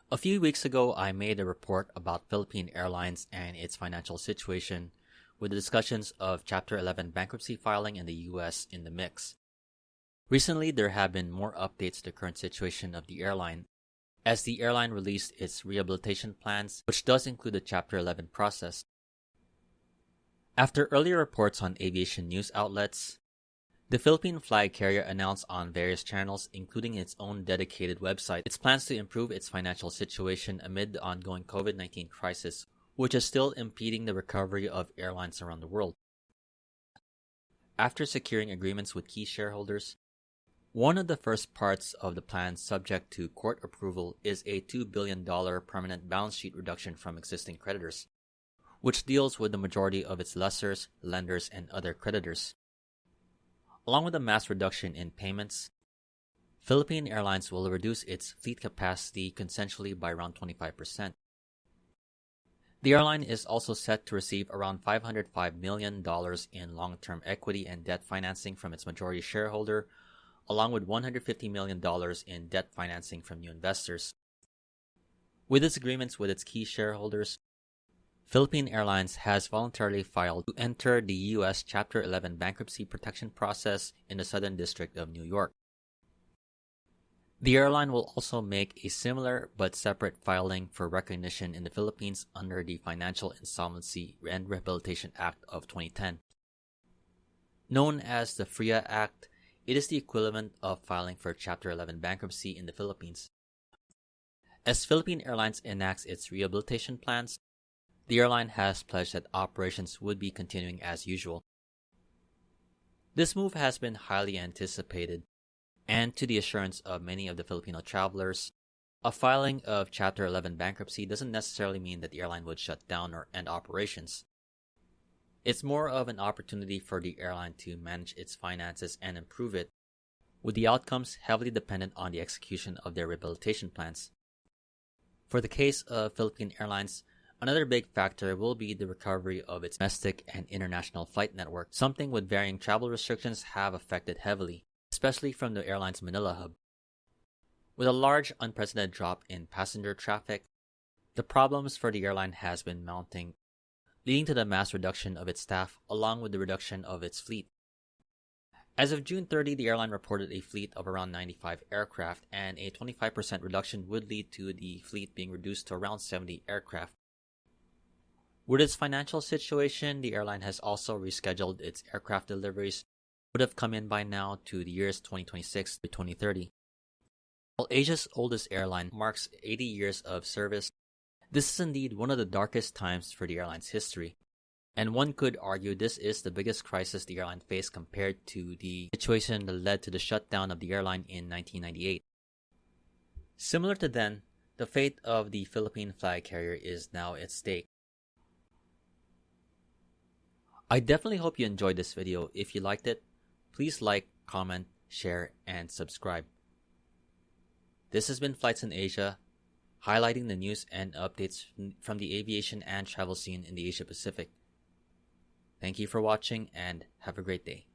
A few weeks ago, I made a report about Philippine Airlines and its financial situation, with the discussions of Chapter 11 bankruptcy filing in the US in the mix. Recently, there have been more updates to the current situation of the airline, as the airline released its rehabilitation plans, which does include the Chapter 11 process. After earlier reports on aviation news outlets, the Philippine flag carrier announced on various channels, including its own dedicated website, its plans to improve its financial situation amid the ongoing COVID-19 crisis, which is still impeding the recovery of airlines around the world. After securing agreements with key shareholders, one of the first parts of the plan subject to court approval is a $2 billion permanent balance sheet reduction from existing creditors, which deals with the majority of its lessors, lenders, and other creditors. Along with a mass reduction in payments, Philippine Airlines will reduce its fleet capacity consensually by around 25%. The airline is also set to receive around $505 million in long-term equity and debt financing from its majority shareholder, along with $150 million in debt financing from new investors. With its agreements with its key shareholders, Philippine Airlines has voluntarily filed to enter the U.S. Chapter 11 Bankruptcy Protection process in the Southern District of New York. The airline will also make a similar but separate filing for recognition in the Philippines under the Financial Insolvency and Rehabilitation Act of 2010. Known as the FRIA Act, it is the equivalent of filing for Chapter 11 bankruptcy in the Philippines. As Philippine Airlines enacts its rehabilitation plans, the airline has pledged that operations would be continuing as usual. This move has been highly anticipated, and to the assurance of many of the Filipino travelers, a filing of Chapter 11 bankruptcy doesn't necessarily mean that the airline would shut down or end operations. It's more of an opportunity for the airline to manage its finances and improve it, with the outcomes heavily dependent on the execution of their rehabilitation plans. For the case of Philippine Airlines, another big factor will be the recovery of its domestic and international flight network, something with varying travel restrictions have affected heavily, especially from the airline's Manila hub. With a large unprecedented drop in passenger traffic, the problems for the airline has been mounting, leading to the mass reduction of its staff along with the reduction of its fleet. As of June 30, the airline reported a fleet of around 95 aircraft, and a 25% reduction would lead to the fleet being reduced to around 70 aircraft. With its financial situation, the airline has also rescheduled its aircraft deliveries, would have come in by now, to the years 2026 to 2030. While Asia's oldest airline marks 80 years of service, this is indeed one of the darkest times for the airline's history, and one could argue this is the biggest crisis the airline faced compared to the situation that led to the shutdown of the airline in 1998. Similar to then, the fate of the Philippine flag carrier is now at stake. I definitely hope you enjoyed this video. If you liked it, please like, comment, share, and subscribe. This has been Flights in Asia, highlighting the news and updates from the aviation and travel scene in the Asia Pacific. Thank you for watching and have a great day.